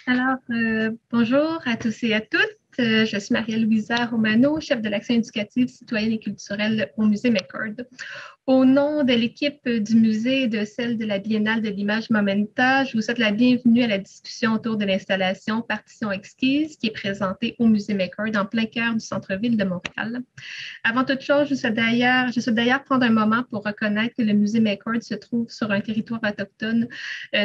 Bonjour à tous et à toutes. Je suis 𝘍𝘳𝘰𝘮, chef de l'action éducative, citoyenne et culturelle au Musée McCord. Au nom de l'équipe du musée et de celle de la Biennale de l'image MOMENTA, je vous souhaite la bienvenue à la discussion autour de l'installation Partition Exquise qui est présentée au Musée McCord en plein cœur du centre-ville de Montréal. Avant toute chose, je souhaite d'ailleurs prendre un moment pour reconnaître que le musée McCord se trouve sur un territoire autochtone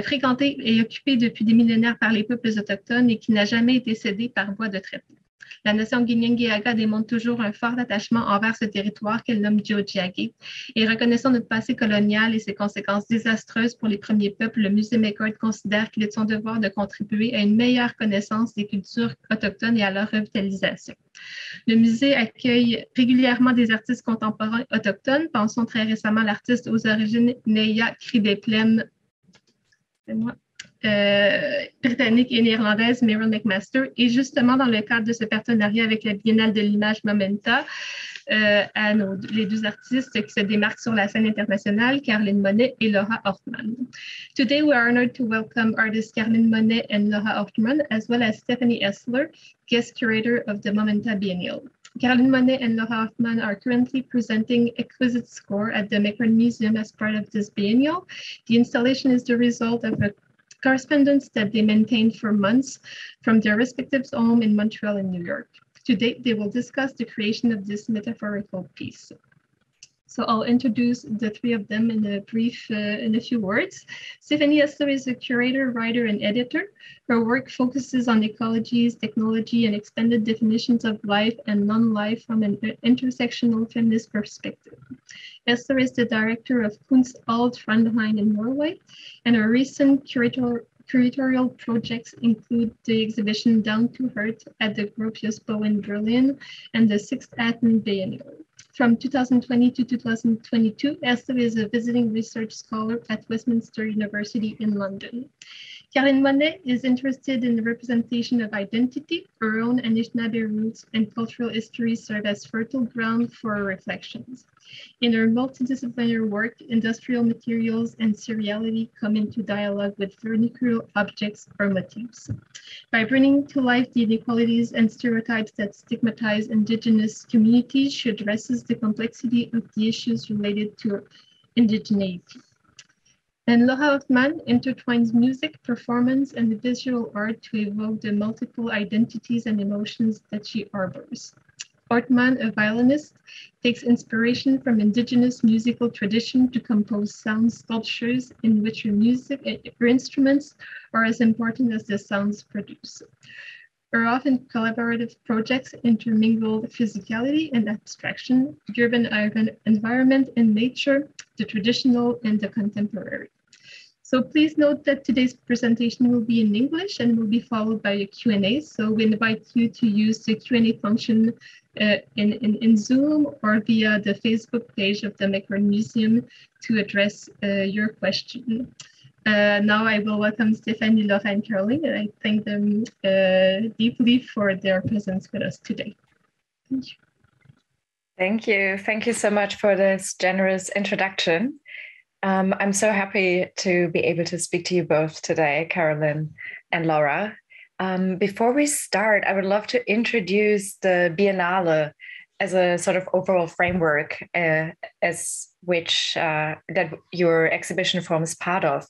fréquenté et occupé depuis des millénaires par les peuples autochtones et qui n'a jamais été cédé par voie de traité. La nation 𝘗𝘰𝘮𝘵 démontre toujours un fort attachement envers ce territoire qu'elle nomme 𝘍𝘳𝘰𝘮. Et reconnaissant notre passé colonial et ses conséquences désastreuses pour les premiers peuples, le musée McCord considère qu'il est de son devoir de contribuer à une meilleure connaissance des cultures autochtones et à leur revitalisation. Le musée accueille régulièrement des artistes contemporains autochtones. Pensons très récemment à l'artiste aux origines 𝘍𝘳𝘰𝘮 britannique et néerlandaise Miriam McMaster. Et justement, dans le cadre de ce partenariat avec la Biennale de l'image MOMENTA, les deux artistes qui se démarquent sur la scène internationale, Caroline Monnet et Laura Ortman. Today, we are honored to welcome artists Caroline Monnet and Laura Ortman, as well as Stefanie Hessler, guest curator of the MOMENTA Biennale. Caroline Monnet and Laura Ortman are currently presenting Exquise Score at the McCord Museum as part of this biennial. The installation is the result of a correspondence that they maintained for months from their respective home in Montreal and New York. Today, they will discuss the creation of this metaphorical piece. So I'll introduce the three of them in a few words. Stefanie Hessler is a curator, writer, and editor. Her work focuses on ecologies, technology, and expanded definitions of life and non-life from an intersectional feminist perspective. Hessler is the director of 𝘗𝘢𝘲𝘵𝘪𝘵𝘪𝘵 in Norway, and her recent curatorial projects include the exhibition Down to Earth at the 𝘗𝘰𝘶𝘴𝘦 in Berlin and the 6th Atman Biennale. From 2020 to 2022, Hessler is a visiting research scholar at Westminster University in London. Caroline Monnet is interested in the representation of identity. Her own Anishinaabe roots and cultural history serve as fertile ground for her reflections. In her multidisciplinary work, industrial materials and seriality come into dialogue with vernacular objects or motifs. By bringing to life the inequalities and stereotypes that stigmatize Indigenous communities, she addresses the complexity of the issues related to indigeneity. And Laura Ortman intertwines music, performance, and the visual art to evoke the multiple identities and emotions that she harbors. Ortman, a violinist, takes inspiration from Indigenous musical tradition to compose sound sculptures in which her instruments are as important as the sounds produced. Her often collaborative projects intermingle physicality and abstraction, driven by environment and nature, the traditional and the contemporary. So please note that today's presentation will be in English and will be followed by a Q&A. So we invite you to use the Q&A function in Zoom or via the Facebook page of the McCord Museum to address your question. Now I will welcome Stefanie, Laura, and Caroline, and I thank them deeply for their presence with us today. Thank you. Thank you. Thank you so much for this generous introduction. I'm so happy to be able to speak to you both today, Caroline and Laura. Before we start, I would love to introduce the Biennale as a sort of overall framework as which that your exhibition forms part of.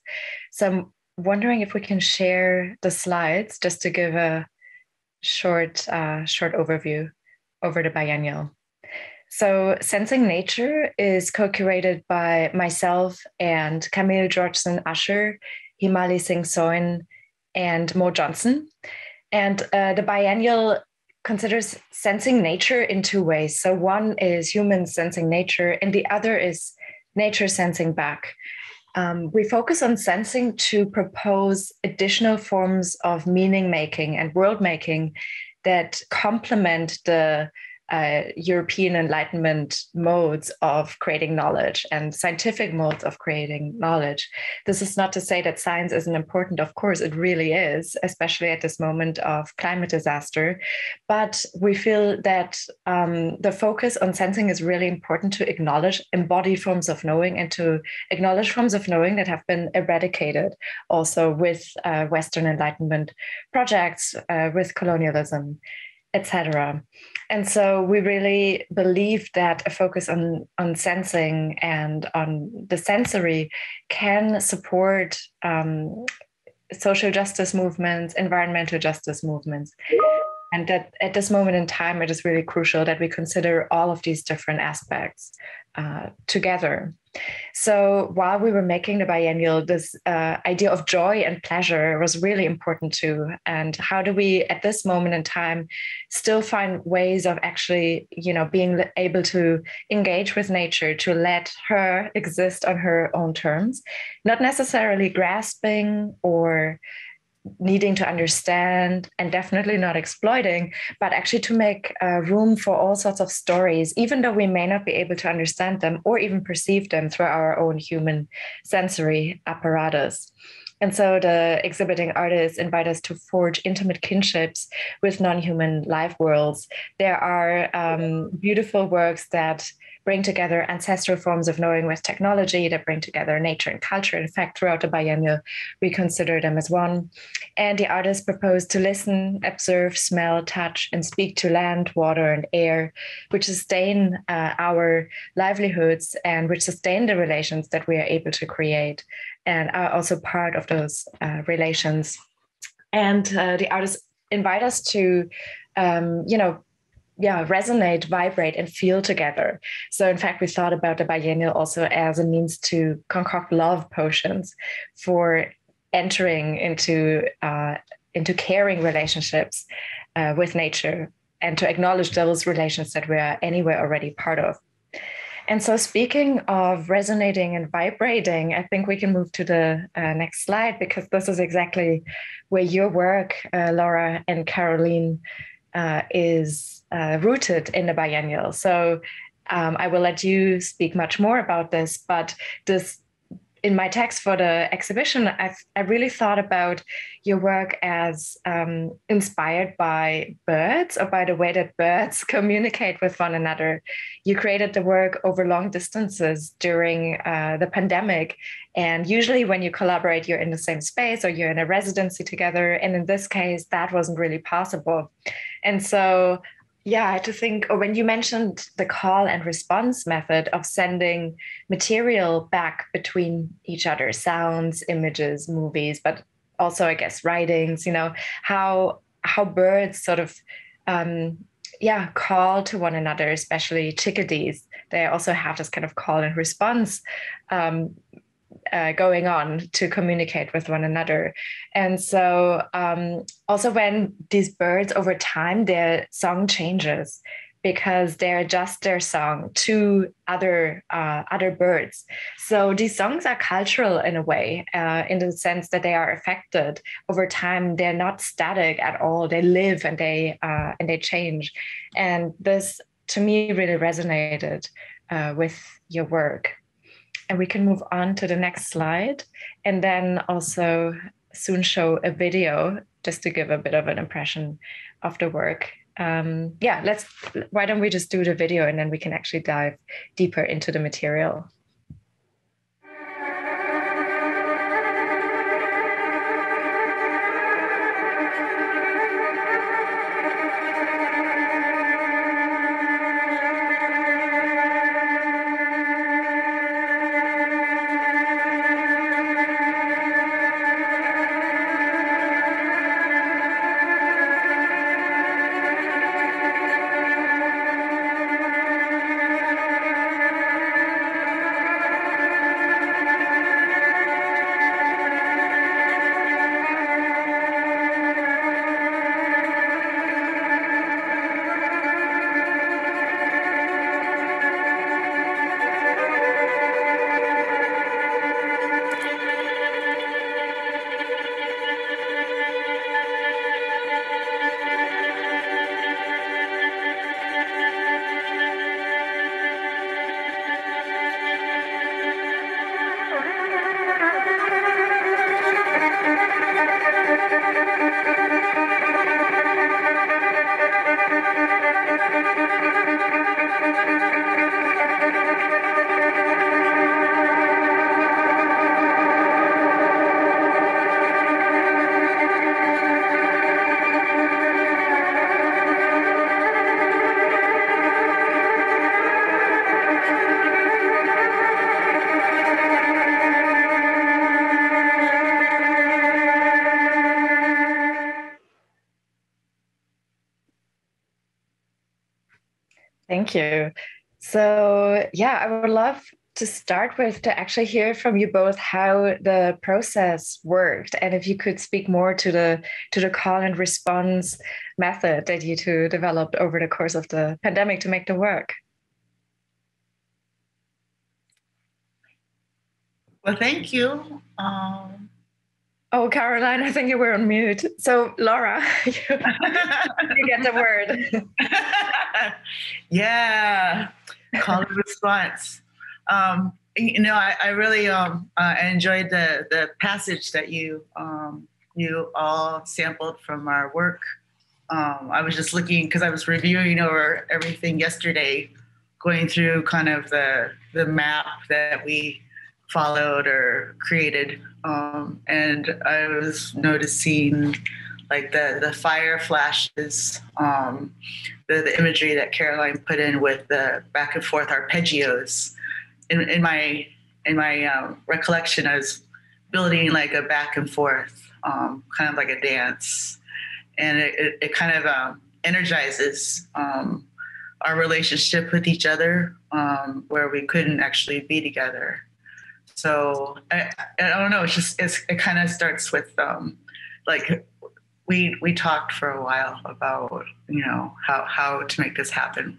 So I'm wondering if we can share the slides just to give a short overview over the biennial. So Sensing Nature is co-curated by myself and Camille Georgeson-Usher, Himali Singh Soin, and Mo Johnson. And the biennial considers sensing nature in two ways. So one is humans sensing nature, and the other is nature sensing back. We focus on sensing to propose additional forms of meaning making and world making that complement the European Enlightenment modes of creating knowledge and scientific modes of creating knowledge. This is not to say that science isn't important. Of course, it really is, especially at this moment of climate disaster. But we feel that the focus on sensing is really important to acknowledge embodied forms of knowing and to acknowledge forms of knowing that have been eradicated also with Western Enlightenment projects, with colonialism, etc. And so we really believe that a focus on sensing and on the sensory can support social justice movements, environmental justice movements. And that at this moment in time, it is really crucial that we consider all of these different aspects together. So while we were making the biennial, this idea of joy and pleasure was really important too. And how do we, at this moment in time, still find ways of actually, being able to engage with nature, to let her exist on her own terms, not necessarily grasping or needing to understand, and definitely not exploiting, but actually to make room for all sorts of stories, even though we may not be able to understand them or even perceive them through our own human sensory apparatus. And so the exhibiting artists invite us to forge intimate kinships with non-human life worlds. There are beautiful works that bring together ancestral forms of knowing with technology, that bring together nature and culture. In fact, throughout the biennial, we consider them as one. And the artists propose to listen, observe, smell, touch, and speak to land, water, and air, which sustain our livelihoods and which sustain the relations that we are able to create and are also part of those relations. And the artists invite us to, resonate, vibrate, and feel together. So in fact, we thought about the biennial also as a means to concoct love potions for entering into caring relationships with nature and to acknowledge those relations that we are anyway already part of. And so speaking of resonating and vibrating, I think we can move to the next slide, because this is exactly where your work, Laura and Caroline, is rooted in the biennial. So I will let you speak much more about this, but this, in my text for the exhibition, I really thought about your work as inspired by birds, or by the way that birds communicate with one another. You created the work over long distances during the pandemic. And usually when you collaborate, you're in the same space or you're in a residency together. And in this case, that wasn't really possible. And so I had to think, or when you mentioned the call and response method of sending material back between each other, sounds, images, movies, but also, I guess, writings, how birds sort of, call to one another, especially chickadees. They also have this kind of call and response going on to communicate with one another. And so also when these birds over time, their song changes because they adjust their song to other birds. So these songs are cultural in a way, in the sense that they are affected over time. They're not static at all. They live and they change. And this, to me, really resonated with your work. And we can move on to the next slide, and then also soon show a video just to give a bit of an impression of the work. Why don't we just do the video, and then we can actually dive deeper into the material. Thank you. So yeah, I would love to start with to actually hear from you both how the process worked, and if you could speak more to the call and response method that you two developed over the course of the pandemic to make the work. Well, thank you. Oh, Caroline, I think you were on mute. So, Laura, you get the word. Yeah, call and response. You know, I really I enjoyed the passage that you all sampled from our work. I was just looking because I was reviewing over everything yesterday, going through kind of the map that we followed or created, and I was noticing like the fire flashes, the imagery that Caroline put in with the back and forth arpeggios. In my recollection, I was building like a back and forth, kind of like a dance, and it kind of energizes our relationship with each other, where we couldn't actually be together. So I don't know. It kind of starts with like we talked for a while about how to make this happen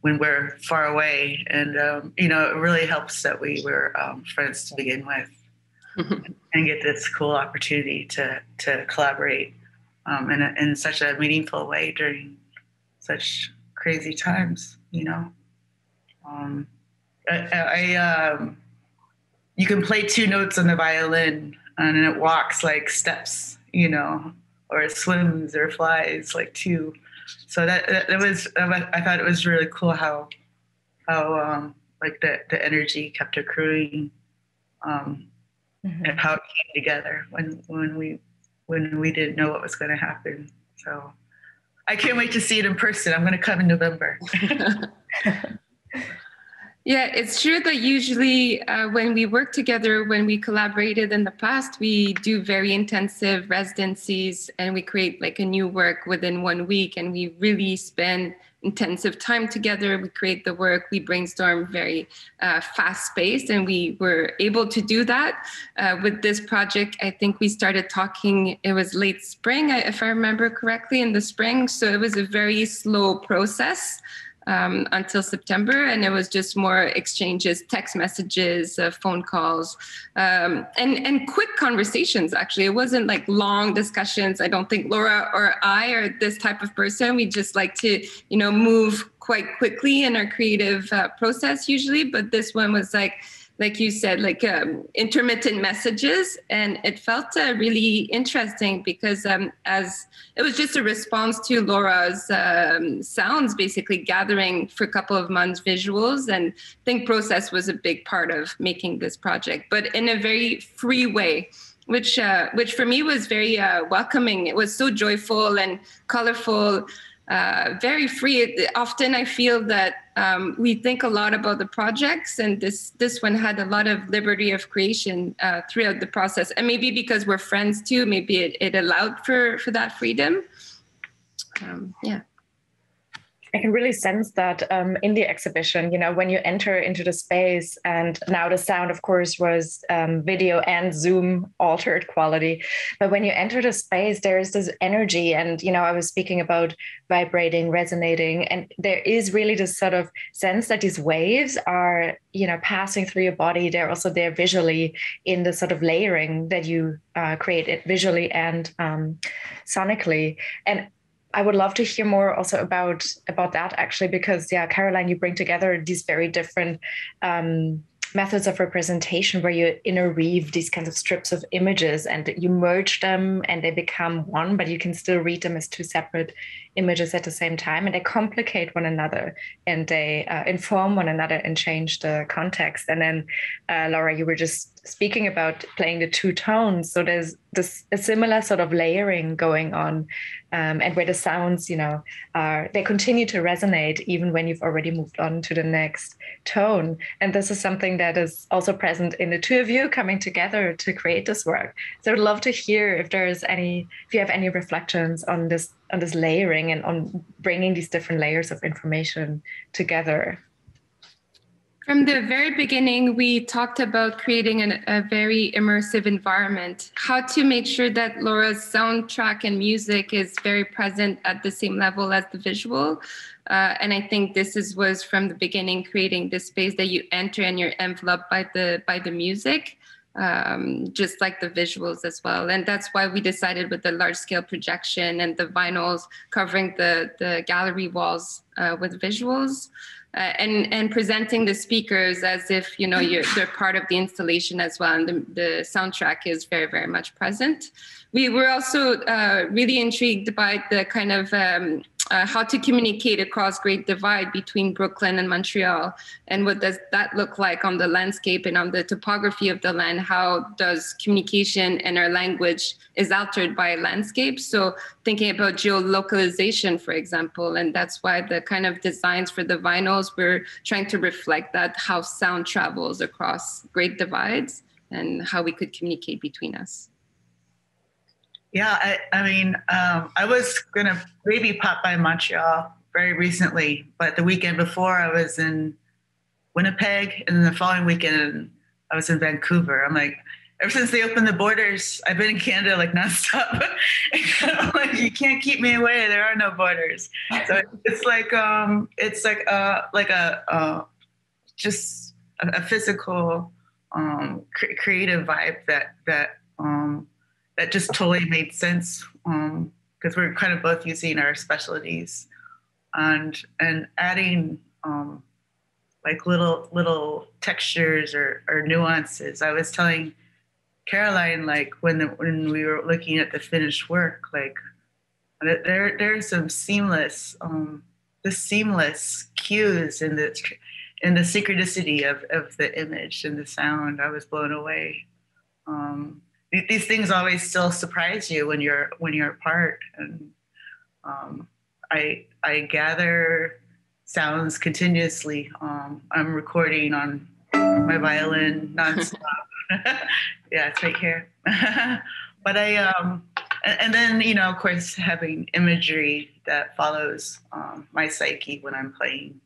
when we're far away, and it really helps that we were friends to begin with, and get this cool opportunity to collaborate in such a meaningful way during such crazy times. You can play two notes on the violin and it walks like steps, or it swims or flies like two. So that was, I thought it was really cool how like the energy kept accruing, and how it came together when we didn't know what was going to happen. So I can't wait to see it in person. I'm going to come in November. Yeah, it's true that usually when we work together, when we collaborated in the past, we do very intensive residencies and we create like a new work within 1 week, and we really spend intensive time together. We create the work, we brainstorm very fast-paced, and we were able to do that. With this project, I think we started talking, it was late spring, if I remember correctly, in the spring. So it was a very slow process. Until September, and it was just more exchanges, text messages, phone calls, and quick conversations. Actually, it wasn't like long discussions. I don't think Laura or I are this type of person. We just like to, move quite quickly in our creative process usually. But this one was like you said, like intermittent messages. And it felt really interesting because as it was just a response to Laura's sounds, basically gathering for a couple of months visuals. And I think process was a big part of making this project, but in a very free way, which for me was very welcoming. It was so joyful and colorful, very free. Often I feel that we think a lot about the projects, and this one had a lot of liberty of creation throughout the process. And maybe because we're friends too, maybe it allowed for that freedom. Yeah. I can really sense that in the exhibition, when you enter into the space, and now the sound, of course, was video and Zoom altered quality. But when you enter the space, there is this energy. And, I was speaking about vibrating, resonating. And there is really this sort of sense that these waves are, passing through your body. They're also there visually in the sort of layering that you create visually and sonically. And I would love to hear more also about that, actually, because, Caroline, you bring together these very different methods of representation where you interweave these kinds of strips of images and you merge them and they become one, but you can still read them as two separate images at the same time, and they complicate one another and they inform one another and change the context. And then, Laura, you were just speaking about playing the two tones. So there's a similar sort of layering going on, and where the sounds, you know, they continue to resonate even when you've already moved on to the next tone. And this is something that is also present in the two of you coming together to create this work. So I'd love to hear if you have any reflections on this layering and on bringing these different layers of information together. From the very beginning, we talked about creating a very immersive environment, how to make sure that Laura's soundtrack and music is very present at the same level as the visual. And I think this was from the beginning, creating this space that you enter and you're enveloped by the music, just like the visuals as well. And that's why we decided with the large scale projection and the vinyls covering the gallery walls with visuals. And presenting the speakers as if, you know, they're part of the installation as well. And the soundtrack is very, very much present. We were also really intrigued by the kind of how to communicate across Great Divide between Brooklyn and Montreal. And what does that look like on the landscape and on the topography of the land? How does communication and our language is altered by landscape? So thinking about geolocalization, for example, and that's why the kind of designs for the vinyls, we're trying to reflect that, how sound travels across Great Divides and how we could communicate between us. Yeah, I mean, I was gonna maybe pop by Montreal very recently, but the weekend before I was in Winnipeg, and then the following weekend I was in Vancouver. I'm like, ever since they opened the borders, I've been in Canada like nonstop. I'm like, you can't keep me away. There are no borders. So it's like just a physical, creative vibe that just totally made sense, because we're kind of both using our specialties and adding like little textures or nuances. I was telling Caroline, like when we were looking at the finished work, like there's some seamless cues in the synchronicity of the image and the sound. I was blown away. These things always still surprise you when you're apart, and I gather sounds continuously. I'm recording on my violin nonstop. Yeah, it's right here. But and then, you know, of course, having imagery that follows my psyche when I'm playing.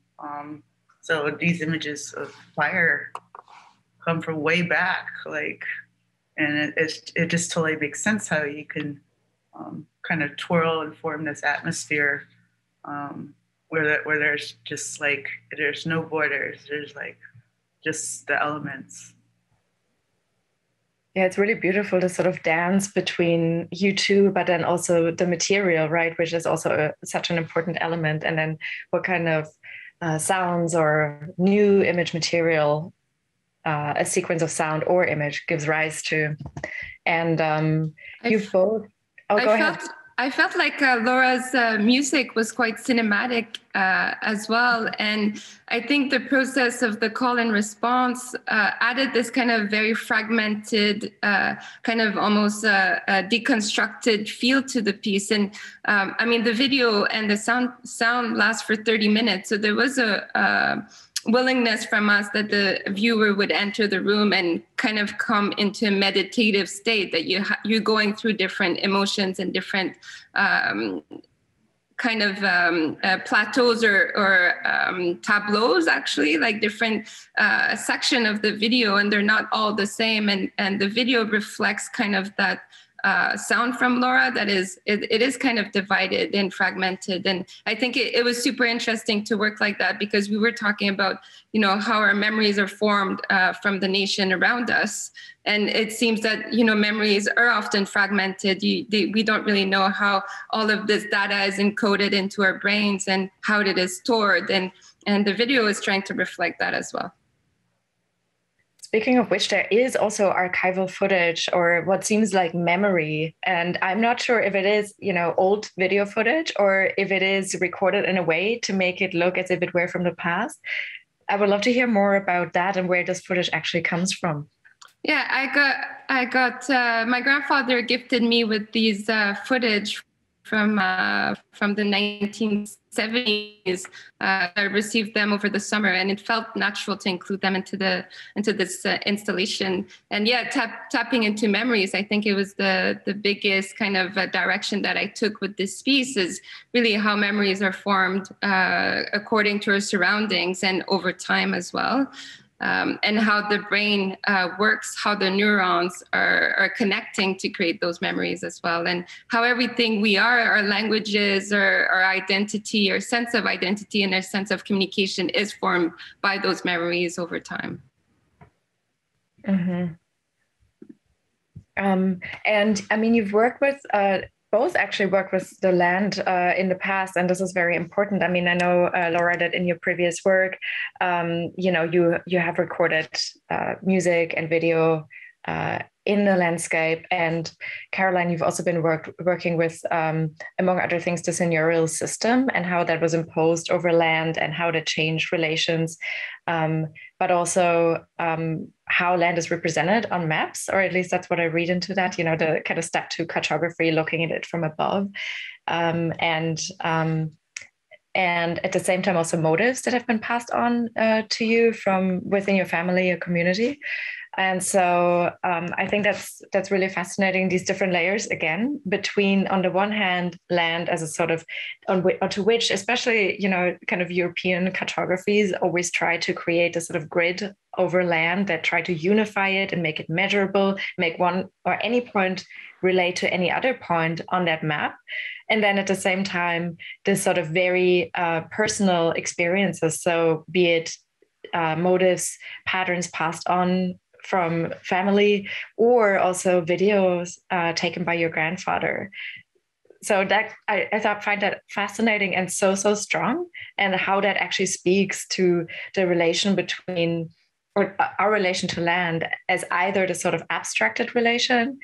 So these images of fire come from way back, like. And it just totally makes sense how you can kind of twirl and form this atmosphere where there's just like, there's no borders, there's like just the elements. Yeah, it's really beautiful to sort of dance between you two, but then also the material, right, which is also such an important element. And then what kind of sounds or new image material a sequence of sound or image gives rise to. And you've both... Oh, go ahead. I felt like Laura's music was quite cinematic as well. And I think the process of the call and response added this kind of very fragmented, kind of almost deconstructed feel to the piece. And I mean, the video and the sound lasts for 30 minutes. So there was a willingness from us that the viewer would enter the room and kind of come into a meditative state, that you're going through different emotions and different kind of plateaus or tableaus, actually, like different section of the video, and they're not all the same. And the video reflects kind of that sound from Laura that it is kind of divided and fragmented. And I think it was super interesting to work like that, because we were talking about, you know, how our memories are formed from the nation around us. And it seems that, you know, memories are often fragmented. We don't really know how all of this data is encoded into our brains and how it is stored. And the video is trying to reflect that as well. Speaking of which, there is also archival footage, or what seems like memory. And I'm not sure if it is, you know, old video footage or if it is recorded in a way to make it look as if it were from the past. I would love to hear more about that and where this footage actually comes from. Yeah, I got my grandfather gifted me with these footage from the 1970s. I received them over the summer, and it felt natural to include them into this installation. And yeah, tapping into memories, I think it was the biggest kind of direction that I took with this piece, is really how memories are formed according to our surroundings and over time as well. And how the brain works, how the neurons are connecting to create those memories as well, and how everything we are, our languages, our identity, our sense of identity, and our sense of communication is formed by those memories over time. Mm-hmm. And I mean, you've worked with both actually worked with the land in the past, and this is very important. I mean, I know, Laura, that in your previous work, you know, you have recorded music and video in the landscape. And Caroline, you've also been working with, among other things, the seigneurial system and how that was imposed over land and how that changed relations, but also how land is represented on maps, or at least that's what I read into that, you know, the kind of step 2 cartography, looking at it from above. And at the same time, also motives that have been passed on to you from within your family or community. And so I think that's really fascinating, these different layers, again, between, on the one hand, land as a sort of, onto which, especially, you know, kind of European cartographies always try to create a sort of grid over land that try to unify it and make it measurable, make one or any point relate to any other point on that map. And then at the same time, this sort of very personal experiences. So be it motives, patterns passed on from family, or also videos taken by your grandfather. So that I find that fascinating and so strong, and how that actually speaks to the relation between, or our relation to land, as either the sort of abstracted relation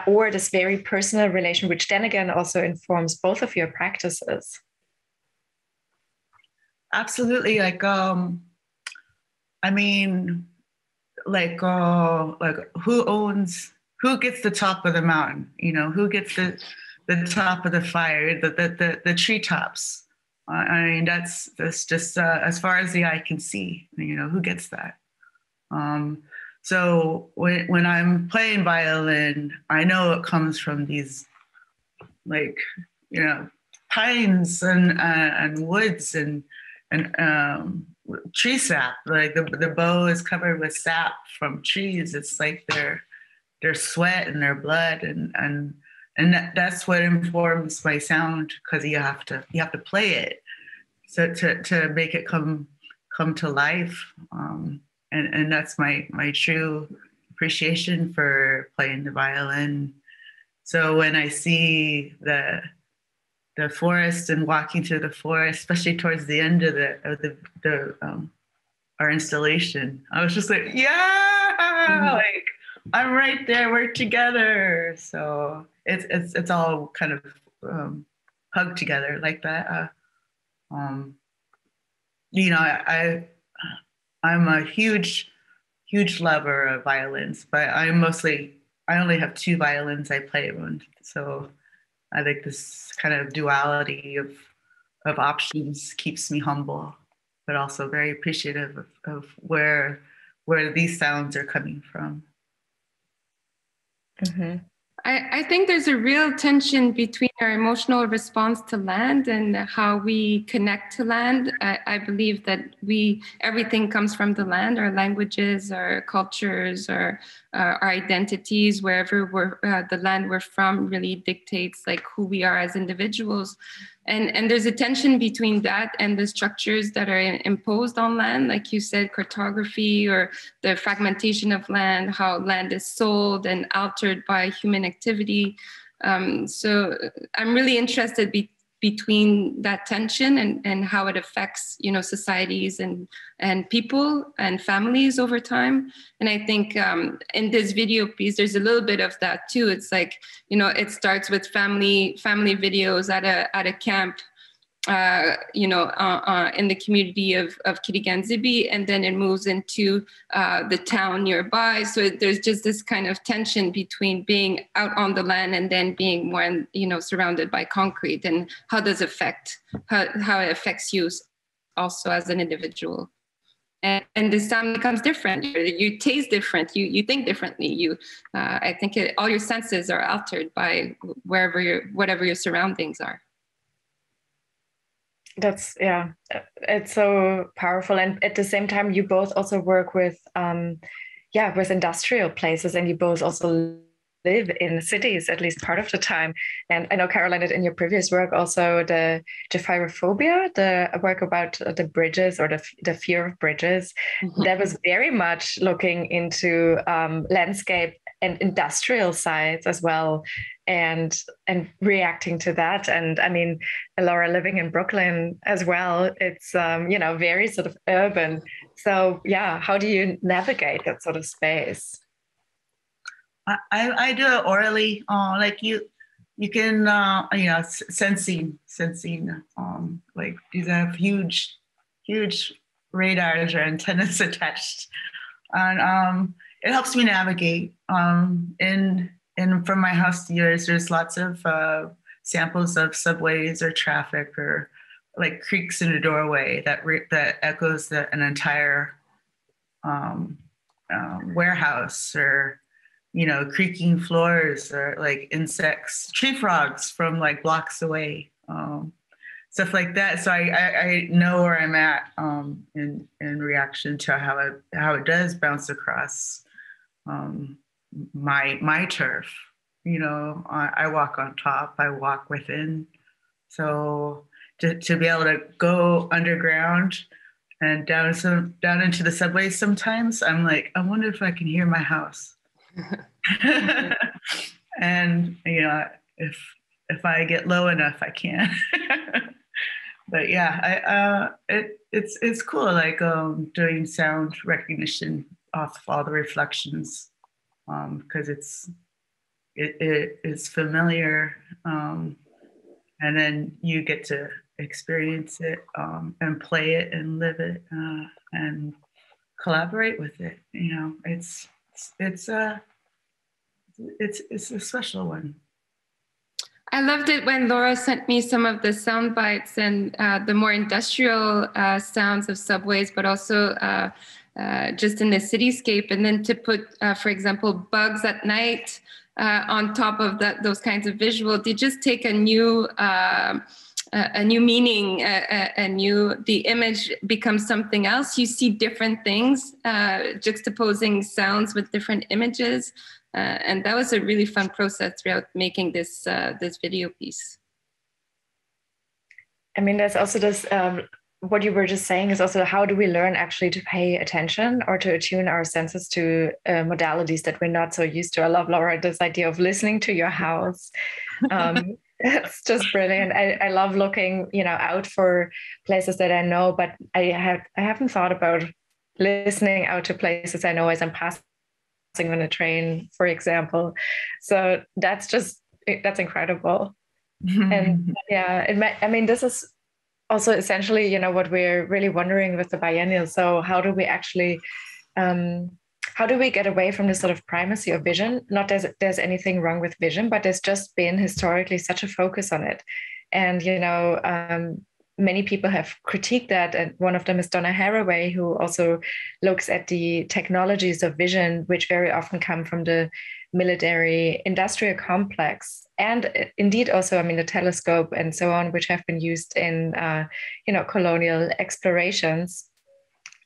or this very personal relation, which then again also informs both of your practices. Absolutely. Like, I mean, like who gets the top of the mountain, you know, who gets the top of the fire, the treetops. I mean, that's just as far as the eye can see, you know, who gets that. So when I'm playing violin, I know it comes from these, like, you know, pines and woods and tree sap. Like the bow is covered with sap from trees. It's like their sweat and their blood, and that's what informs my sound, because you have to play it so to make it come to life. And that's my true appreciation for playing the violin. So when I see the forest and walking through the forest, especially towards the end of our installation, I was just like, yeah, like I'm right there, we're together. So it's all kind of hugged together like that. You know, I'm a huge lover of violins, but I only have 2 violins I play on. So I think this kind of duality of options keeps me humble, but also very appreciative of where these sounds are coming from. Mm-hmm. I think there's a real tension between our emotional response to land and how we connect to land. I believe that everything comes from the land, our languages, our cultures, our identities, wherever the land we're from really dictates like who we are as individuals. And there's a tension between that and the structures that are imposed on land, like you said, cartography or the fragmentation of land, how land is sold and altered by human activity. So I'm really interested between that tension and how it affects, you know, societies and people and families over time. And I think in this video piece, there's a little bit of that too. It's like, you know, it starts with family videos at a camp, in the community of 𝘗𝘰𝘮𝘰𝘮, and then it moves into the town nearby. So there's just this kind of tension between being out on the land and then being more, surrounded by concrete, and how it affects you also as an individual. And the sound becomes different. You taste different. You think differently. I think all your senses are altered by whatever your surroundings are. It's so powerful. And at the same time, you both also work with industrial places, and you both also live in cities, at least part of the time. And I know, Caroline, in your previous work, also the 𝘍𝘰𝘶𝘴𝘦, the work about the bridges, or the fear of bridges, that was very much looking into landscape and industrial sites as well, and reacting to that. And I mean, Laura, living in Brooklyn as well, it's very sort of urban. So yeah, how do you navigate that sort of space? I do it orally, like you can sensing, like these have huge radars or antennas attached, and it helps me navigate. In from my house to yours, there's lots of samples of subways or traffic, or like creaks in a doorway that echoes an entire warehouse, or creaking floors, or like insects, tree frogs from like blocks away, stuff like that. So I know where I'm at in reaction to how it does bounce across my turf. I walk on top, I walk within. So to be able to go underground and down into the subways, sometimes I'm like, I wonder if I can hear my house. And if I get low enough, I can. But yeah, it's cool, like doing sound recognition off all the reflections, because it is familiar, and then you get to experience it, and play it and live it, and collaborate with it. It's a special one. I loved it when Laura sent me some of the sound bites and the more industrial sounds of subways, but also just in the cityscape. And then to put, for example, bugs at night on top of those kinds of visuals, they just take a new meaning, the image becomes something else. You see different things, juxtaposing sounds with different images. And that was a really fun process throughout making this video piece. I mean, there's also this, what you were just saying is also, how do we learn actually to pay attention or to attune our senses to modalities that we're not so used to? I love, Laura, this idea of listening to your house. It's just brilliant. I love looking, out for places that I know, but I haven't thought about listening out to places I know as I'm passing on a train, for example. So that's incredible. And yeah, this is also essentially, what we're really wondering with the biennial. So how do we actually, how do we get away from this sort of primacy of vision? Not that there's anything wrong with vision, but there's just been historically such a focus on it. And, many people have critiqued that. And one of them is Donna Haraway, who also looks at the technologies of vision, which very often come from the military industrial complex. And indeed also, the telescope and so on, which have been used in, colonial explorations.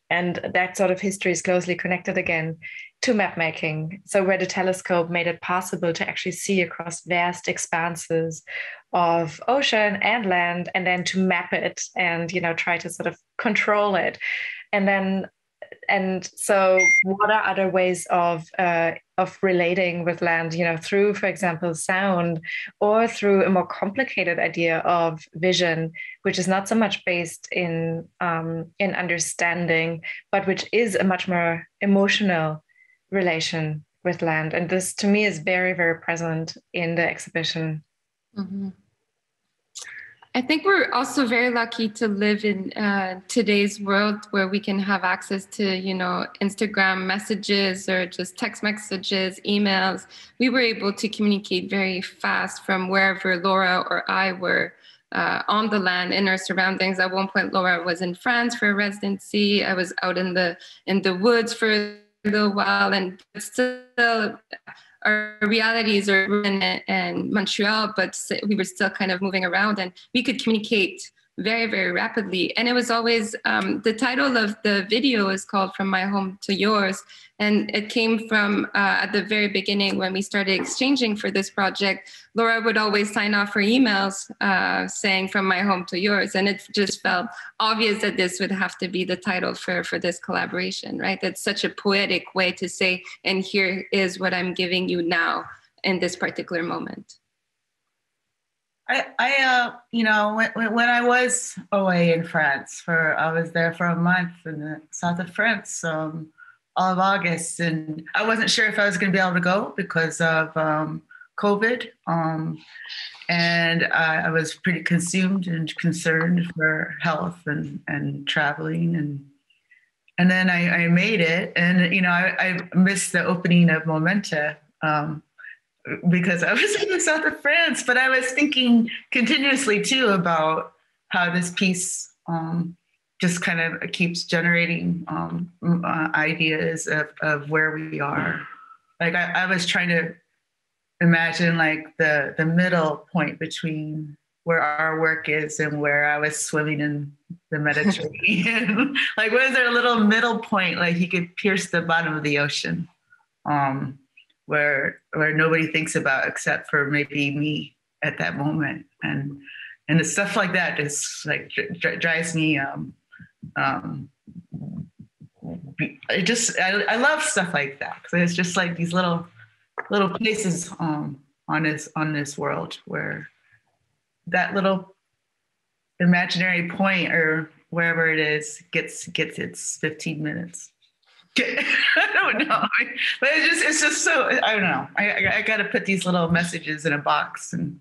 And that sort of history is closely connected again to map making. So where the telescope made it possible to actually see across vast expanses of ocean and land, and then to map it and, try to sort of control it. And so what are other ways of relating with land, through, for example, sound, or through a more complicated idea of vision, which is not so much based in understanding, but which is a much more emotional relation with land. And this, to me, is very, very present in the exhibition. Mm-hmm. I think we're also very lucky to live in today's world where we can have access to, Instagram messages or just text messages, emails. We were able to communicate very fast from wherever Laura or I were on the land in our surroundings. At one point, Laura was in France for a residency. I was out in the woods for a little while, and still our realities are in Montreal, but we were still kind of moving around, and we could communicate very, very rapidly. And it was always, the title of the video is called From My Home to Yours. And it came from at the very beginning when we started exchanging for this project. Laura would always sign off her emails saying From My Home to Yours. And it just felt obvious that this would have to be the title for this collaboration, right? That's such a poetic way to say, and here is what I'm giving you now in this particular moment. When I was away in France I was there for a month in the south of France, all of August, and I wasn't sure if I was going to be able to go because of COVID, and I was pretty consumed and concerned for health and traveling, and then I made it, and I missed the opening of Momenta. Because I was in the south of France, but I was thinking continuously too about how this piece just kind of keeps generating ideas of where we are. Like I was trying to imagine like the middle point between where our work is and where I was swimming in the Mediterranean. Like, was there a little middle point, like he could pierce the bottom of the ocean? Where nobody thinks about except for maybe me at that moment, and the stuff like that just like drives me. I love stuff like that because it's just like these little places on this world where that little imaginary point or wherever it is gets its 15 minutes. I don't know, but it's just so, I don't know. I got to put these little messages in a box and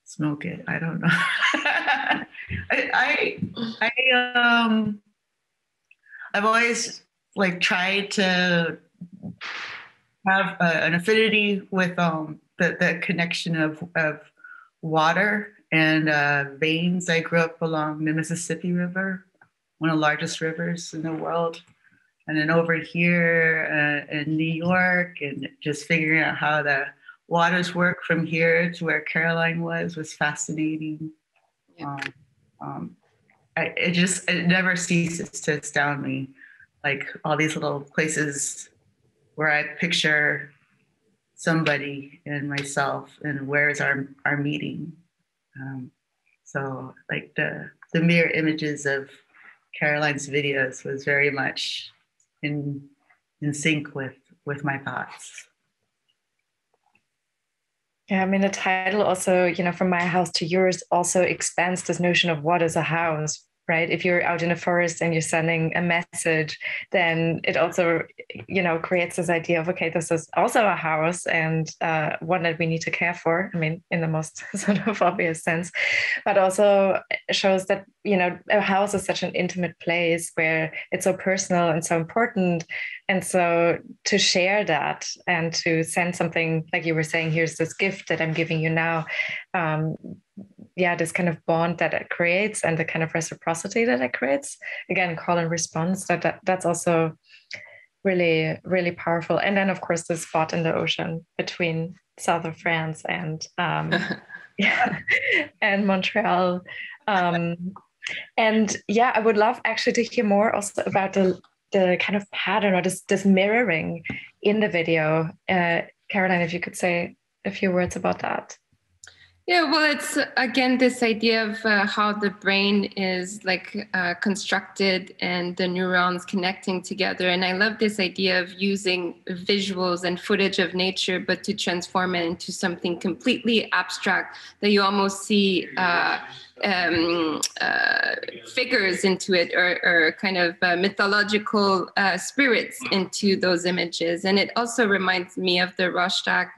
smoke it. I don't know. I've always like tried to have an affinity with the connection of water and veins. I grew up along the Mississippi River, one of the largest rivers in the world. And then over here in New York, and just figuring out how the waters work from here to where Caroline was fascinating. Yeah. It never ceases to astound me. Like all these little places where I picture somebody and myself and where's our meeting. So like the mirror images of Caroline's videos was very much in sync with my thoughts. Yeah, I mean, the title also, From My House to Yours also expands this notion of what is a house, right? If you're out in the forest and you're sending a message, then it also, creates this idea of, okay, this is also a house and one that we need to care for. I mean, in the most sort of obvious sense, but also shows that, a house is such an intimate place where it's so personal and so important. And so to share that and to send something, like you were saying, here's this gift that I'm giving you now, this kind of bond that it creates and the kind of reciprocity that it creates, again, call and response, that's also really, really powerful. And then, of course, the spot in the ocean between south of France and and Montreal. I would love actually to hear more also about the kind of pattern or this mirroring in the video. Caroline, if you could say a few words about that. Yeah, well, it's again this idea of how the brain is constructed and the neurons connecting together. And I love this idea of using visuals and footage of nature, but to transform it into something completely abstract that you almost see figures into it or kind of mythological spirits into those images. And it also reminds me of the Rorschach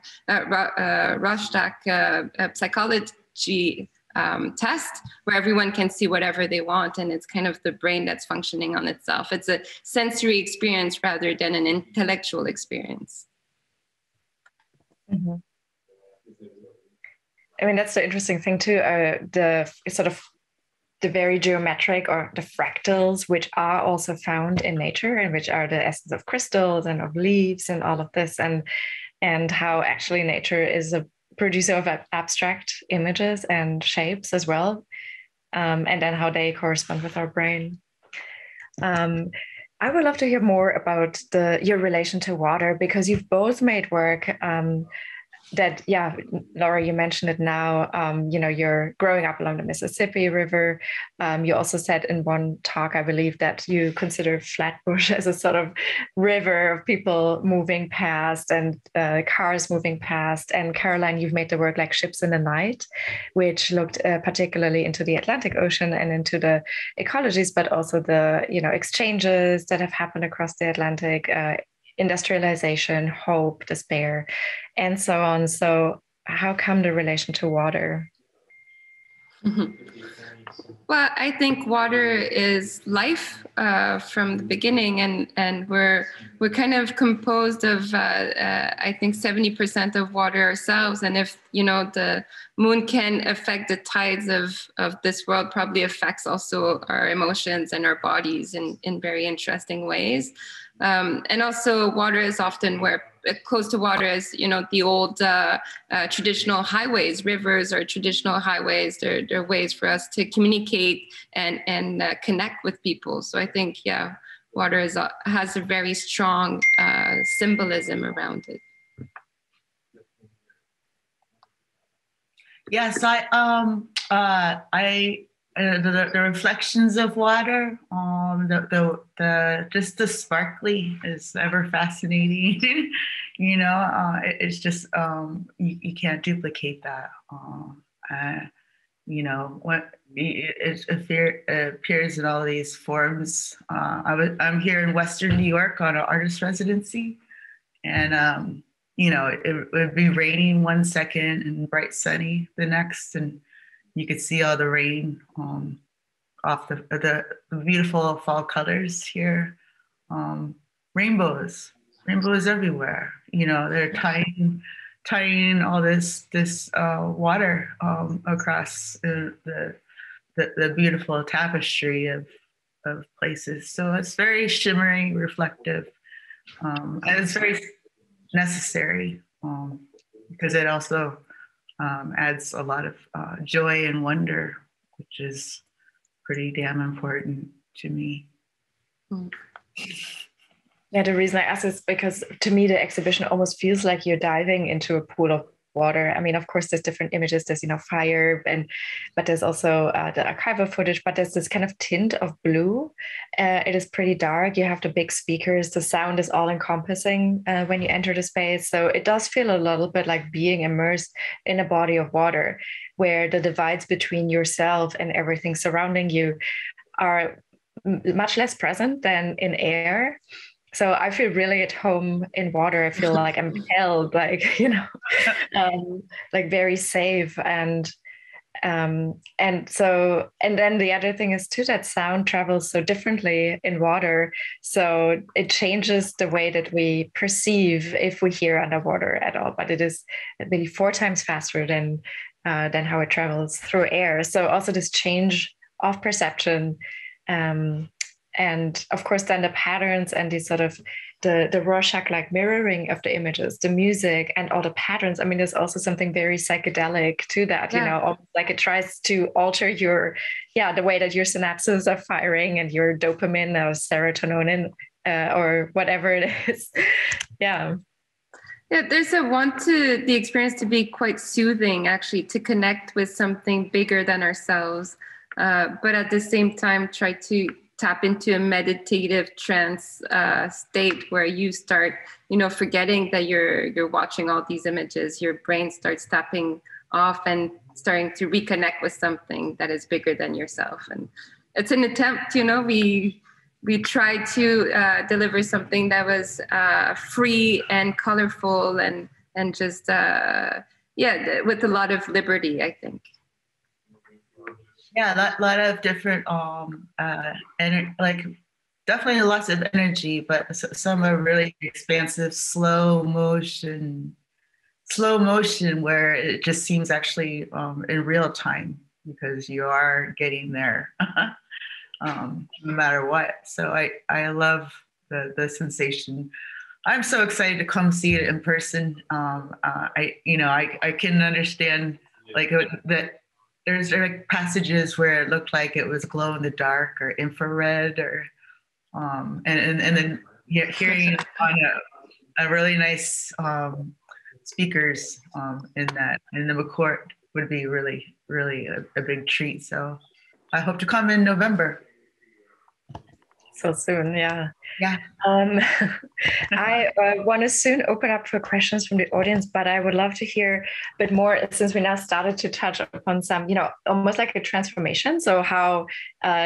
test where everyone can see whatever they want, and it's kind of the brain that's functioning on itself. It's a sensory experience rather than an intellectual experience. Mm-hmm. I mean, that's the interesting thing too, the sort of the very geometric or the fractals, which are also found in nature and which are the essence of crystals and of leaves and all of this, and how actually nature is a producer of abstract images and shapes as well, and then how they correspond with our brain. I would love to hear more about your relation to water, because you've both made work that, yeah, Laura, you mentioned it now, you're growing up along the Mississippi River. You also said in one talk, I believe, that you consider Flatbush as a sort of river of people moving past and cars moving past. And Caroline, you've made the work like Ships in the Night, which looked particularly into the Atlantic Ocean and into the ecologies, but also the, exchanges that have happened across the Atlantic, industrialization, hope, despair, and so on. So how come the relation to water? Well, I think water is life from the beginning, and we're kind of composed of I think 70% of water ourselves. And if the moon can affect the tides of this world, probably affects also our emotions and our bodies in very interesting ways. And also water is often where close to water is, the old traditional highways. Rivers are traditional highways. They're ways for us to communicate and connect with people. So I think, yeah, water has a very strong symbolism around it. Yes, the reflections of water, just the sparkly is ever fascinating. It's just you can't duplicate that. What it appears in all these forms. I'm here in Western New York on an artist residency, and it would be raining one second and bright sunny the next, and you could see all the rain off the beautiful fall colors here. Rainbows everywhere. They're tying all this water across the beautiful tapestry of places. So it's very shimmery, reflective, and it's very necessary because it also adds a lot of joy and wonder, which is pretty damn important to me. Yeah, the reason I ask is because to me, the exhibition almost feels like you're diving into a pool of water. I mean, of course, there's different images. There's, fire, but there's also the archival footage, but there's this kind of tint of blue. It is pretty dark. You have the big speakers. The sound is all encompassing when you enter the space. So it does feel a little bit like being immersed in a body of water where the divides between yourself and everything surrounding you are much less present than in air. So I feel really at home in water. I feel like I'm held, like very safe. And then the other thing is too that sound travels so differently in water. So it changes the way that we perceive if we hear underwater at all. But it is maybe 4 times faster than how it travels through air. So also this change of perception. And of course, then the patterns and the sort of the Rorschach-like mirroring of the images, the music and all the patterns. I mean, there's also something very psychedelic to that, almost like it tries to alter the way that your synapses are firing and your dopamine or serotonin or whatever it is. Yeah. Yeah, there's a want to the experience to be quite soothing, actually, to connect with something bigger than ourselves, but at the same time, try to tap into a meditative trance state where you start, forgetting that you're watching all these images. Your brain starts tapping off and starting to reconnect with something that is bigger than yourself. And it's an attempt, we tried to deliver something that was free and colorful and just with a lot of liberty, I think. Yeah, lot of different and like definitely lots of energy, but some are really expansive, slow motion where it just seems actually in real time because you are getting there no matter what. So I love the sensation. I'm so excited to come see it in person. I can understand like that there's like passages where it looked like it was glow in the dark or infrared or and then hearing on a really nice speakers in the McCord would be really a big treat. So I hope to come in November. So soon, yeah. Yeah. I want to soon open up for questions from the audience, but I would love to hear a bit more since we now started to touch upon some, almost like a transformation. So how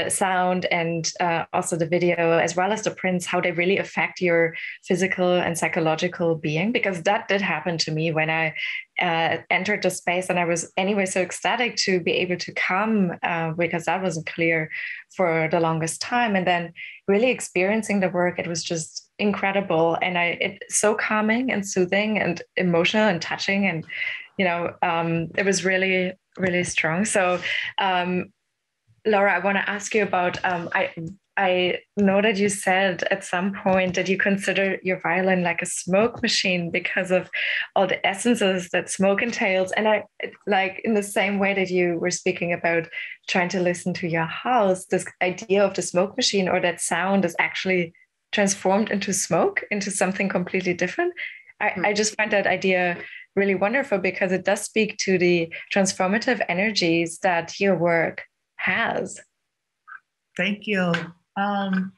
sound and also the video, as well as the prints, how they really affect your physical and psychological being, because that did happen to me when I entered the space, and I was anyway so ecstatic to be able to come because that wasn't clear for the longest time. And then really experiencing the work, it was just incredible, and it's so calming and soothing and emotional and touching, and it was really, really strong. So Laura, I want to ask you about I know that you said at some point that you consider your violin like a smoke machine because of all the essences that smoke entails. And I like, in the same way that you were speaking about trying to listen to your house, this idea of the smoke machine or that sound is actually transformed into smoke, into something completely different. I just find that idea really wonderful because it does speak to the transformative energies that your work has. Thank you. Violin.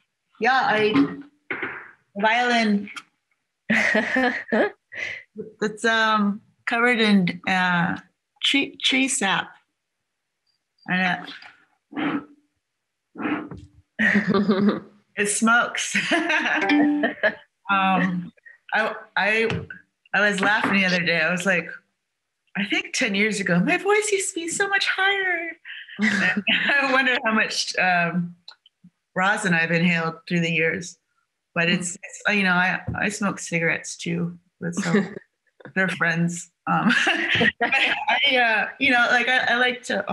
It's covered in tree sap, and it smokes. I was laughing the other day. I was like, I think 10 years ago, my voice used to be so much higher. I wonder how much rosin I've inhaled through the years. But it's I smoke cigarettes too with some they're friends. I like to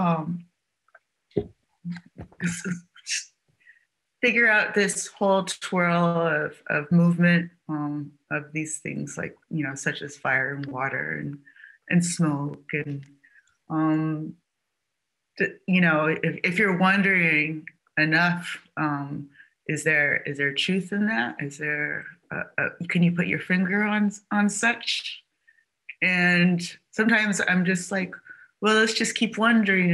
figure out this whole twirl of movement of these things, like such as fire and water and smoke, and if you're wondering enough, is there truth in that? Is there can you put your finger on such? And sometimes I'm just like, well, let's just keep wondering,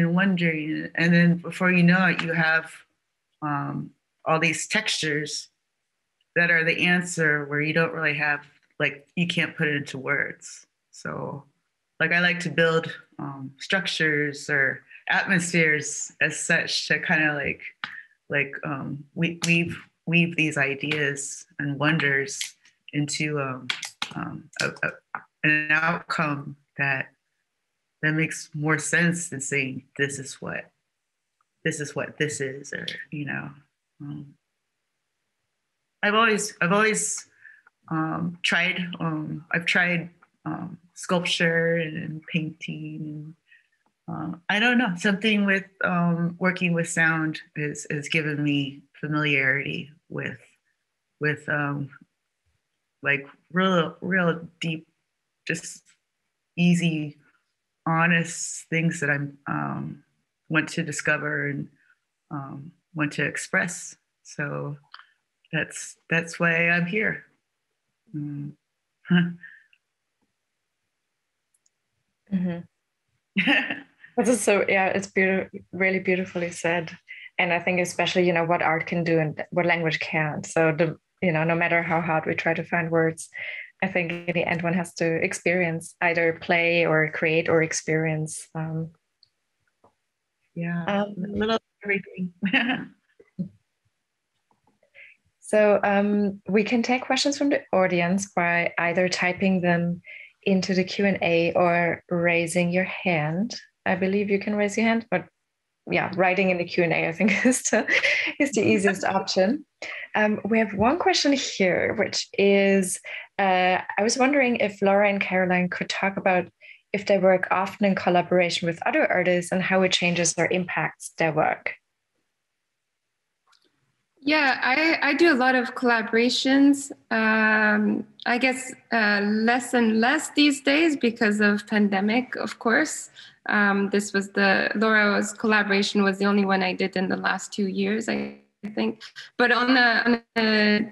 and then before you know it, you have all these textures that are the answer, where you don't really have, like, you can't put it into words. So like, I like to build structures or atmospheres as such to kind of weave these ideas and wonders into an outcome that makes more sense than saying this is what this is, or I've always tried. I've tried sculpture and painting, and I don't know, something with working with sound has given me familiarity with like real deep, just easy, honest things that I'm want to discover and want to express. So that's why I'm here. Mm-hmm. This is so, yeah, it's really beautifully said. And I think especially, what art can do and what language can't. So no matter how hard we try to find words, I think in the end one has to experience, either play or create or experience. A little everything. So we can take questions from the audience by either typing them into the Q&A or raising your hand. I believe you can raise your hand, but yeah, writing in the Q&A, I think, is the easiest option. We have one question here, which is, I was wondering if Laura and Caroline could talk about if they work often in collaboration with other artists and how it changes or impacts their work. Yeah, I do a lot of collaborations. I guess less and less these days because of pandemic, of course. This was Laura's collaboration was the only one I did in the last 2 years, I think. But on a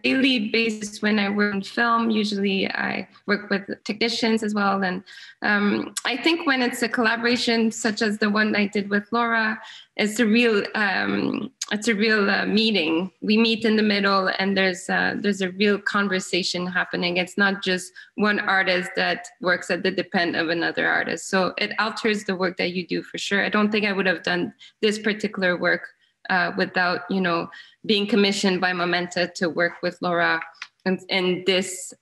daily basis, when I work in film, usually I work with technicians as well. And I think when it's a collaboration such as the one I did with Laura, it's a real meeting. We meet in the middle, and there's a real conversation happening. It's not just one artist that works at the depend of another artist. So it alters the work that you do for sure. I don't think I would have done this particular work without, being commissioned by Momenta to work with Laura in this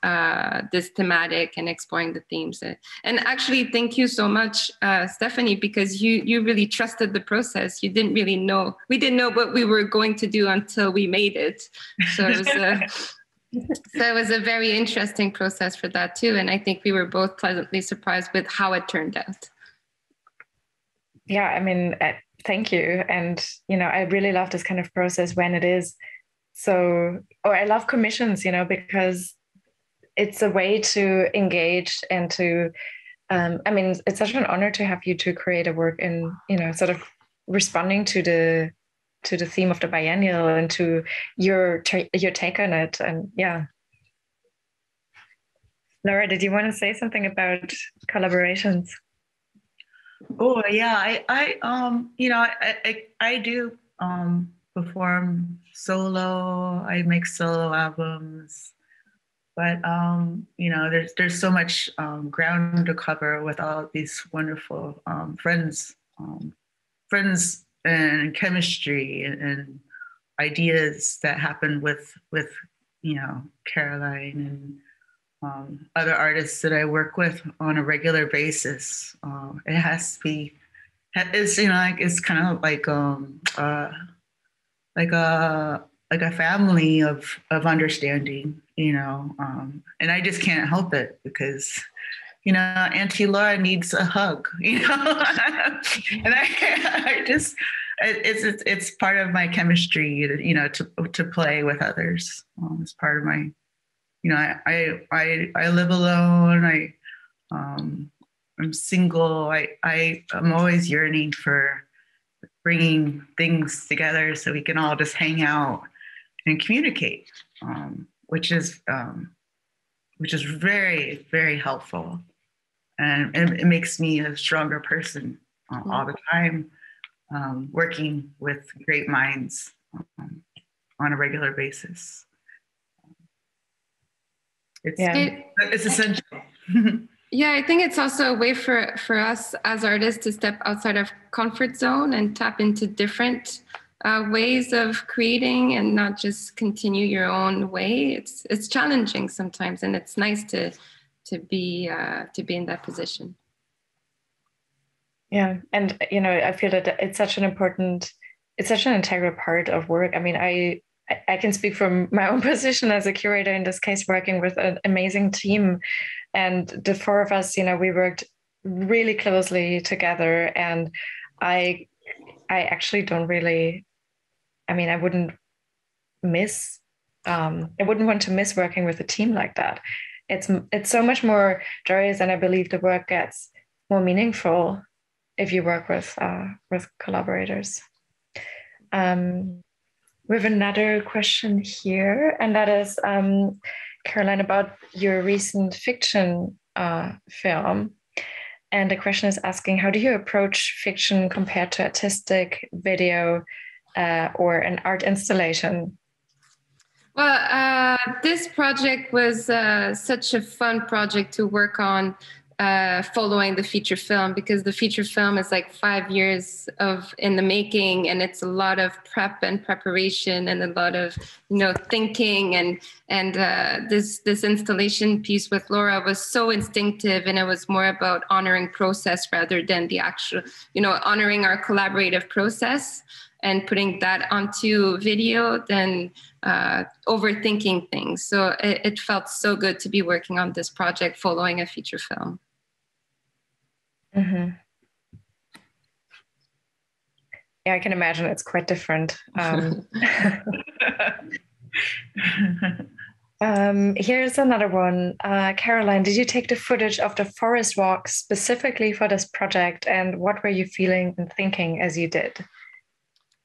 thematic and exploring the themes. And actually, thank you so much, Stefanie, because you really trusted the process. You didn't really know. We didn't know what we were going to do until we made it. So it was a very interesting process for that too. And I think we were both pleasantly surprised with how it turned out. Yeah, I mean, thank you. And, I really love this kind of process when it is I love commissions, because it's a way to engage and to, it's such an honor to have you to create a work in, sort of responding to the theme of the biennial and to your take on it. And yeah. Laura, did you want to say something about collaborations? Oh yeah, I do perform solo. I make solo albums, but there's so much ground to cover with all these wonderful friends and chemistry and ideas that happen with Caroline and other artists that I work with on a regular basis. It has to be, it's kind of like a family of understanding, and I just can't help it because, Auntie Laura needs a hug, and I just, it's part of my chemistry, to play with others. It's part of my, I live alone. I'm single. I'm always yearning for bringing things together so we can all just hang out and communicate, which is very, very helpful, and it makes me a stronger person all the time, working with great minds on a regular basis. It's essential. Yeah, I think it's also a way for us as artists to step outside of comfort zone and tap into different ways of creating and not just continue your own way. It's challenging sometimes, and it's nice to be in that position. Yeah, and I feel that it's such an integral part of work. I mean, I can speak from my own position as a curator, in this case, working with an amazing team. And the four of us, we worked really closely together. And I actually don't really, I wouldn't want to miss working with a team like that. It's so much more joyous, and I believe the work gets more meaningful if you work with collaborators. We have another question here, and that is, Caroline, about your recent fiction film. And the question is asking, how do you approach fiction compared to artistic video or an art installation? Well, this project was such a fun project to work on. following the feature film, because the feature film is like 5 years in the making, and it's a lot of prep and preparation and a lot of thinking, and this installation piece with Laura was so instinctive, and it was more about honoring process rather than the actual honoring our collaborative process and putting that onto video than overthinking things. So it felt so good to be working on this project following a feature film. Mm-hmm. Yeah, I can imagine it's quite different. Here's another one. Caroline, did you take the footage of the forest walk specifically for this project, and what were you feeling and thinking as you did?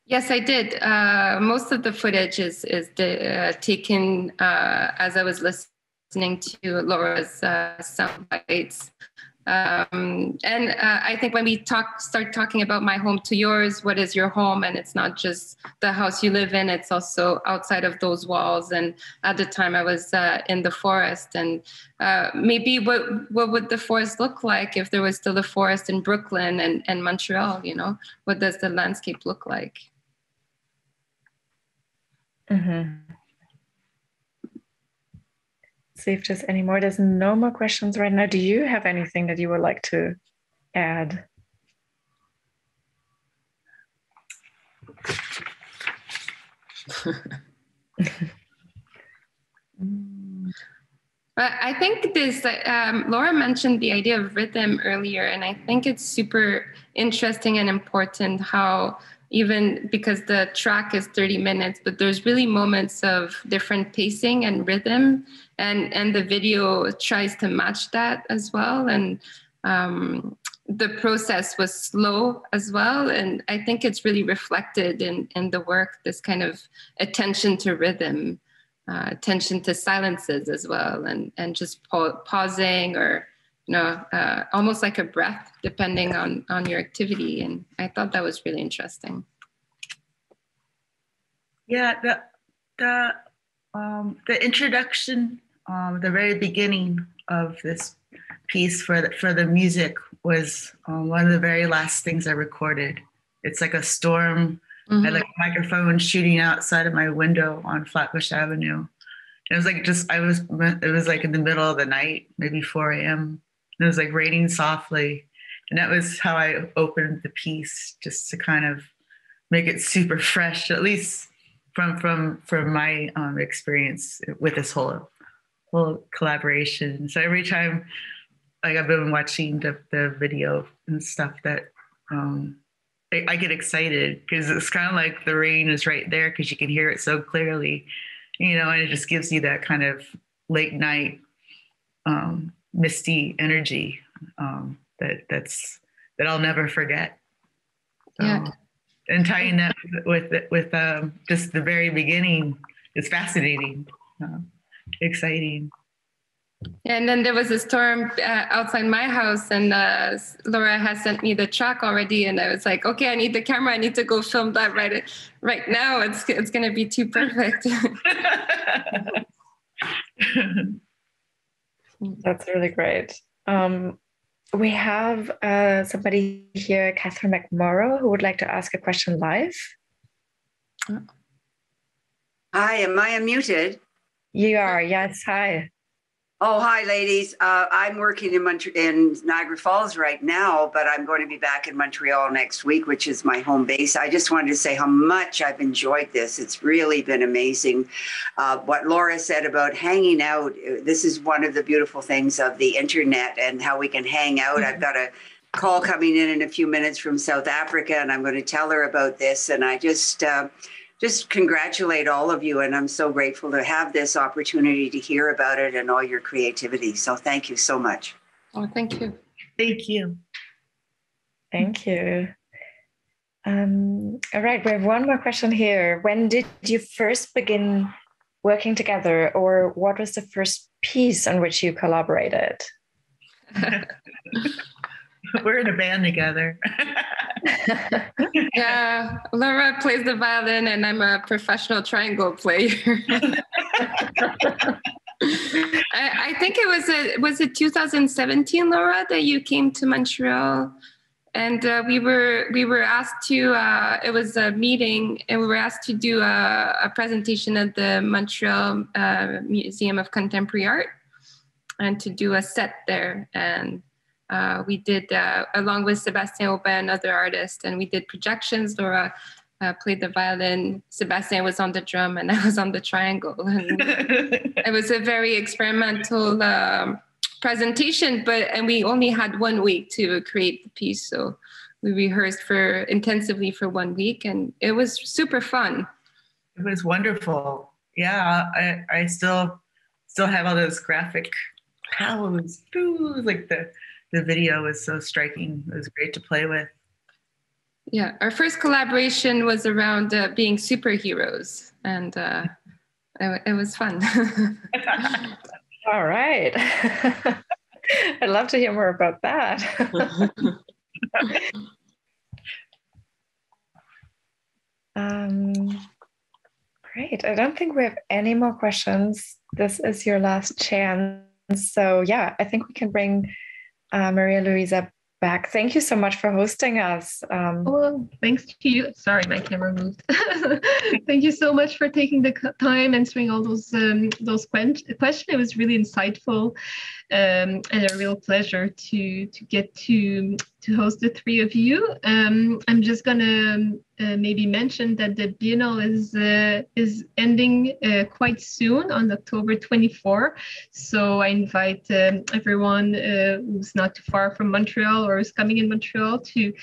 Yes, I did. Most of the footage is taken as I was listening to Laura's sound bites. I think when we start talking about my home to yours, what is your home? And it's not just the house you live in, it's also outside of those walls. And at the time I was in the forest, and maybe what would the forest look like if there was still a forest in Brooklyn and Montreal, what does the landscape look like? Mm-hmm. See if there's any more. There's no more questions right now. Do you have anything that you would like to add? I think this, Laura mentioned the idea of rhythm earlier, and I think it's super interesting and important how, even because the track is 30 minutes, but there's really moments of different pacing and rhythm, and the video tries to match that as well. And the process was slow as well. And I think it's really reflected in the work, this kind of attention to rhythm, attention to silences as well, and just pausing, or almost like a breath, depending on your activity. And I thought that was really interesting. Yeah, the introduction, the very beginning of this piece for the music was one of the very last things I recorded. It's like a storm. Mm-hmm. I had like a microphone shooting outside of my window on Flatbush Avenue. It was like it was like in the middle of the night, maybe 4 a.m. It was like raining softly. And that was how I opened the piece, just to kind of make it super fresh, at least from my experience with this whole collaboration. So every time, like, I've been watching the video and stuff, that I get excited, because it's kind of like the rain is right there, because you can hear it so clearly, and it just gives you that kind of late night misty energy that I'll never forget. So, yeah. And tying that with just the very beginning is fascinating, exciting. And then there was a storm outside my house, and Laura has sent me the track already, and I was like, okay, I need the camera. I need to go film that right now. It's going to be too perfect. That's really great. We have somebody here, Catherine McMorrow, who would like to ask a question live. Hi, am I unmuted? You are, yes, hi. Oh, hi, ladies. I'm working in Niagara Falls right now, but I'm going to be back in Montreal next week, which is my home base. I just wanted to say how much I've enjoyed this. It's really been amazing. What Laura said about hanging out, this is one of the beautiful things of the internet and how we can hang out. Mm-hmm. I've got a call coming in a few minutes from South Africa, and I'm going to tell her about this. And I just congratulate all of you. And I'm so grateful to have this opportunity to hear about it and all your creativity. So thank you so much. Oh, thank you. Thank you. Thank you. All right, we have one more question here. When did you first begin working together, or what was the first piece on which you collaborated? We're in a band together. Yeah, Laura plays the violin and I'm a professional triangle player. I think was it 2017, Laura, that you came to Montreal, and we were asked to. It was a meeting, and we were asked to do a presentation at the Montreal Museum of Contemporary Art, and to do a set there. And we did along with 𝘍𝘳𝘲𝘴𝘦, another artist, and we did projections. Laura played the violin, 𝘍𝘳𝘲 was on the drum, and I was on the triangle. And it was a very experimental presentation, and we only had 1 week to create the piece. So we rehearsed intensively for 1 week, and it was super fun. It was wonderful. Yeah, I still have all those graphic powers. Like the video was so striking. It was great to play with. Yeah, our first collaboration was around being superheroes, and it was fun. All right. I'd love to hear more about that. Great. I don't think we have any more questions. This is your last chance. So yeah, I think we can bring Maria Luisa back. Thank you so much for hosting us. Well, thanks to you. Sorry, my camera moved. Thank you so much for taking the time, answering all those questions. It was really insightful, and a real pleasure to get to host the three of you. I'm just gonna maybe mention that the Biennale is ending quite soon on October 24. So I invite everyone who's not too far from Montreal or is coming in Montreal to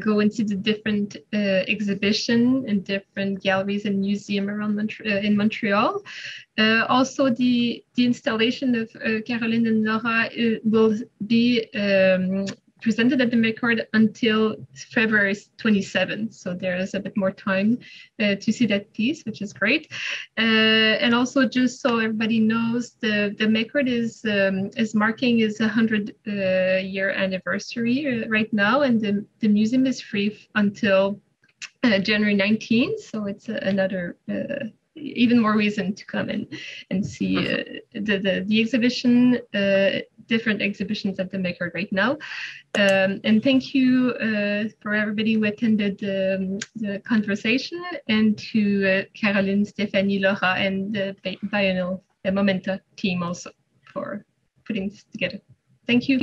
go and see the different exhibition in different galleries and museums around in Montreal. Also, the installation of Caroline and Laura will be presented at the McCord until February 27th. So there is a bit more time to see that piece, which is great. And also, just so everybody knows, the McCord is marking its 100-year anniversary right now, and the museum is free until January 19th. So it's another even more reason to come and see the exhibition, different exhibitions at the McCord right now. And thank you for everybody who attended the conversation, and to Caroline, Stefanie, Laura, and the Biennale, the MOMENTA team also for putting this together. Thank you.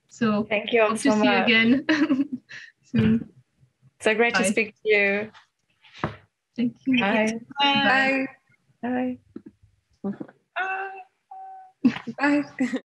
So thank you all hope so to see you again soon. So great Bye. to speak to you. Thank you. Bye. Bye. Bye. Bye.